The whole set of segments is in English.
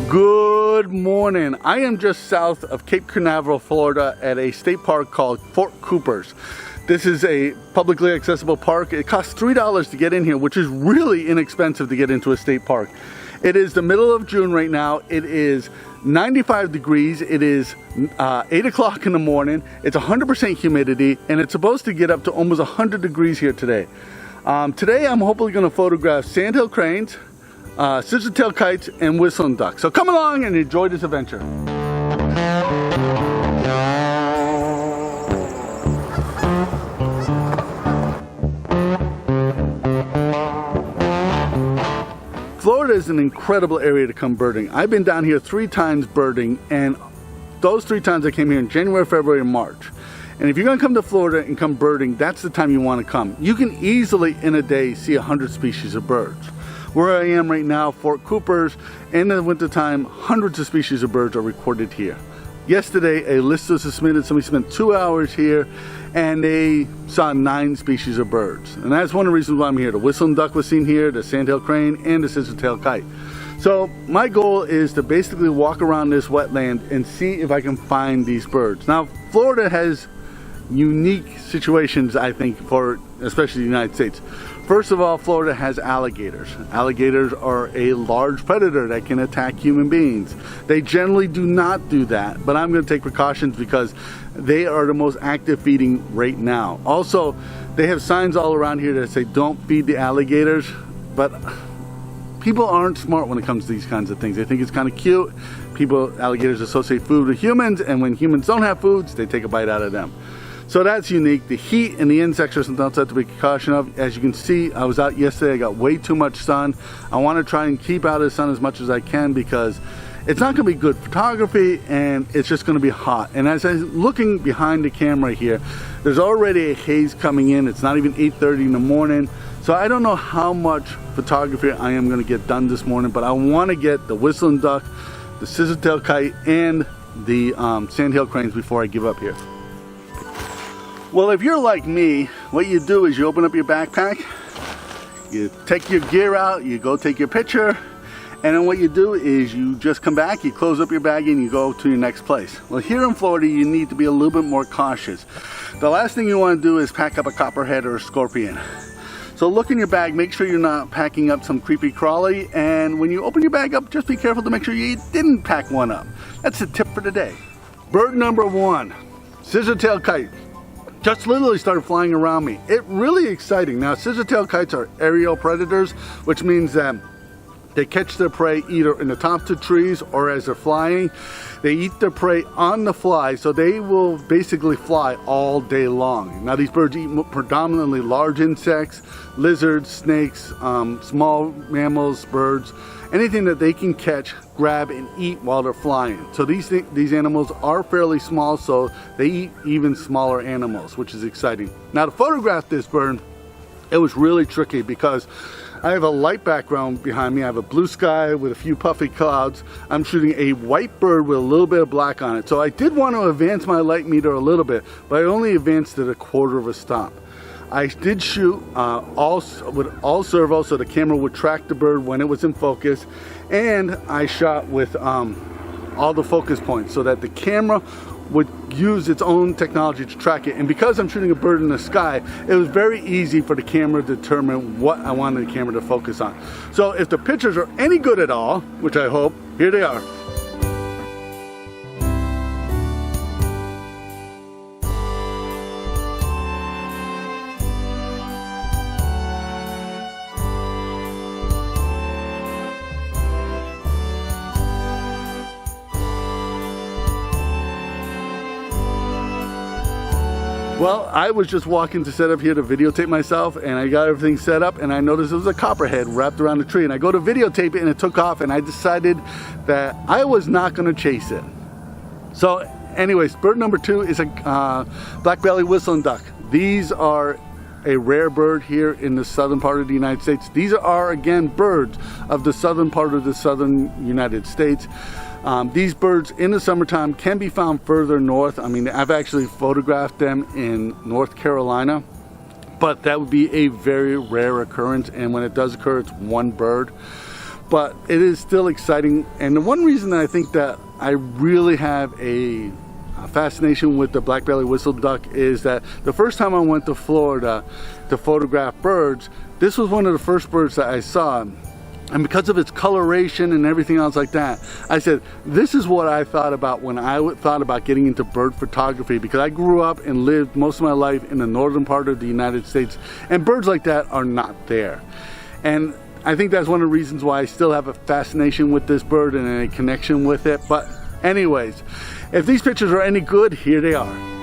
Good morning. I am just south of Cape Canaveral, Florida at a state park called Fort Coopers. This is a publicly accessible park. It costs $3 to get in here, which is really inexpensive to get into a state park. It is the middle of June right now. It is 95 degrees. It is 8 o'clock in the morning. It's 100% humidity, and it's supposed to get up to almost 100 degrees here today. Today I'm hopefully going to photograph sandhill cranes, scissor-tailed kites, and whistling ducks. So come along and enjoy this adventure. Florida is an incredible area to come birding. I've been down here 3 times birding, and those 3 times I came here in January, February, and March. And if you're gonna come to Florida and come birding, that's the time you wanna come. You can easily in a day see 100 species of birds. Where I am right now, Fort Coopers, in the wintertime, hundreds of species of birds are recorded here. Yesterday, a list was submitted. Somebody spent 2 hours here, and they saw 9 species of birds. And that's one of the reasons why I'm here. The whistling duck was seen here, the sandhill crane, and the scissor-tailed kite. So my goal is to basically walk around this wetland and see if I can find these birds. Now, Florida has unique situations, I think, for especially the United States. First of all, Florida has alligators. Alligators are a large predator that can attack human beings. They generally do not do that, but I'm going to take precautions because they are the most active feeding right now. Also, they have signs all around here that say don't feed the alligators, but people aren't smart when it comes to these kinds of things. They think it's kind of cute. Alligators associate food with humans, and when humans don't have foods, they take a bite out of them. So that's unique. The heat and the insects are something else I have to be cautious of. As you can see, I was out yesterday, I got way too much sun. I want to try and keep out of the sun as much as I can because it's not going to be good photography and it's just going to be hot. And as I'm looking behind the camera here, there's already a haze coming in. It's not even 8:30 in the morning. So I don't know how much photography I am going to get done this morning, but I want to get the whistling duck, the scissor-tailed kite, and the sandhill cranes before I give up here. Well, if you're like me, what you do is you open up your backpack, you take your gear out, you go take your picture, and then what you do is you just come back, you close up your bag, and you go to your next place. Well, here in Florida, you need to be a little bit more cautious. The last thing you want to do is pack up a copperhead or a scorpion. So look in your bag, make sure you're not packing up some creepy crawly, and when you open your bag up, just be careful to make sure you didn't pack one up. That's the tip for today. Bird number 1, scissor-tailed kite. Just literally started flying around me. It's really exciting. Now, scissor-tailed kites are aerial predators, which means that they catch their prey either in the tops of trees or as they're flying. They eat their prey on the fly, so they will basically fly all day long. Now, these birds eat predominantly large insects, lizards, snakes, small mammals, birds, anything that they can catch, grab, and eat while they're flying. So these animals are fairly small, so they eat even smaller animals, which is exciting. Now, to photograph this bird, it was really tricky because I have a light background behind me. I have a blue sky with a few puffy clouds. I'm shooting a white bird with a little bit of black on it. So I did want to advance my light meter a little bit, but I only advanced it 1/4 of a stop. I did shoot with all servo, so the camera would track the bird when it was in focus, and I shot with all the focus points so that the camera would use its own technology to track it. And because I'm shooting a bird in the sky, it was very easy for the camera to determine what I wanted the camera to focus on. So if the pictures are any good at all, which I hope, here they are. Well, I was just walking to set up here to videotape myself, and I got everything set up, and I noticed there was a copperhead wrapped around the tree, and I go to videotape it and it took off, and I decided that I was not going to chase it. So anyways, bird number 2 is a black-bellied whistling duck. These are a rare bird here in the southern part of the United States. These are again birds of the southern part of the southern United States. These birds in the summertime can be found further north. I mean, I've actually photographed them in North Carolina, but that would be a very rare occurrence, and when it does occur, it's one bird. but it is still exciting. And the one reason that I think that I really have a fascination with the black-bellied whistle duck is that the first time I went to Florida to photograph birds, this was one of the first birds that I saw. And because of its coloration and everything else like that, I said, this is what I thought about when I thought about getting into bird photography, because I grew up and lived most of my life in the northern part of the United States, and birds like that are not there. And I think that's one of the reasons why I still have a fascination with this bird and a connection with it. But anyways, if these pictures are any good, here they are.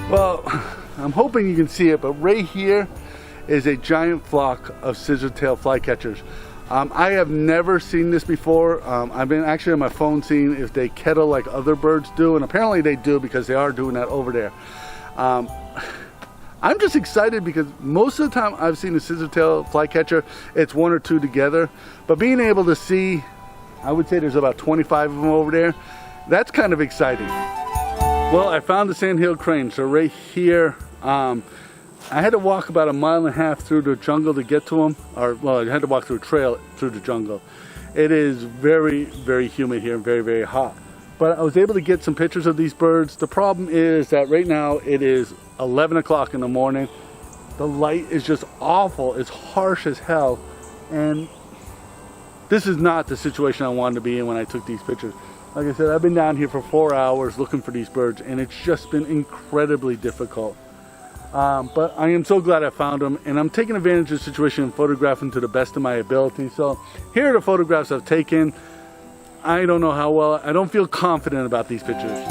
Well, I'm hoping you can see it, but right here is a giant flock of scissor-tailed flycatchers. I have never seen this before. I've been actually on my phone seeing if they kettle like other birds do, and apparently they do, because they are doing that over there. I'm just excited because most of the time I've seen a scissor-tailed flycatcher, it's one or two together, but being able to see, I would say there's about 25 of them over there, that's kind of exciting. Well, I found the sandhill crane. So right here, I had to walk about 1.5 miles through the jungle to get to them. Or, well, I had to walk through a trail through the jungle. It is very, very humid here and very, very hot. But I was able to get some pictures of these birds. The problem is that right now it is 11 o'clock in the morning. The light is just awful. It's harsh as hell. And this is not the situation I wanted to be in when I took these pictures. Like I said, I've been down here for 4 hours looking for these birds, and it's just been incredibly difficult. But I am so glad I found them, and I'm taking advantage of the situation and photographing to the best of my ability. So here are the photographs I've taken. I don't know how well, I don't feel confident about these pictures.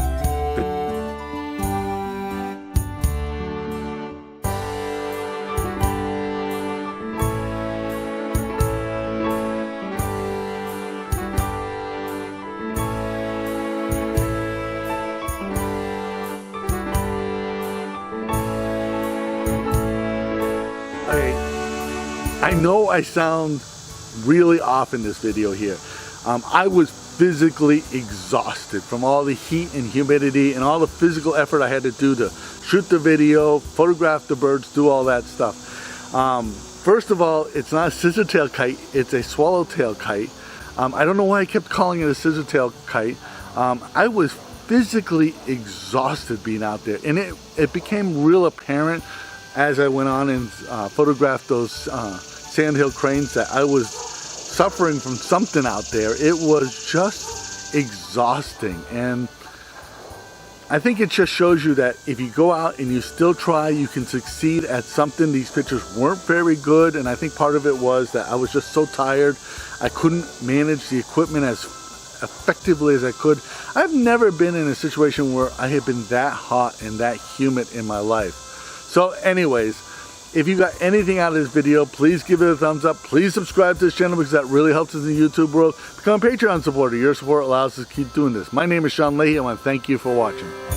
I know I sound really off in this video here. I was physically exhausted from all the heat and humidity and all the physical effort I had to do to shoot the video, photograph the birds, do all that stuff. First of all, it's not a scissor-tailed kite, it's a swallow-tailed kite. I don't know why I kept calling it a scissor-tailed kite. I was physically exhausted being out there, and it became real apparent as I went on and photographed those sandhill cranes that I was suffering from something out there. It was just exhausting, and I think it just shows you that if you go out and you still try, you can succeed at something. These pictures weren't very good, and I think part of it was that I was just so tired. I couldn't manage the equipment as effectively as I could. I've never been in a situation where I have been that hot and that humid in my life. So anyways, if you got anything out of this video, please give it a thumbs up. Please subscribe to this channel because that really helps us in the YouTube world. Become a Patreon supporter. Your support allows us to keep doing this. My name is Leahy. I want to thank you for watching.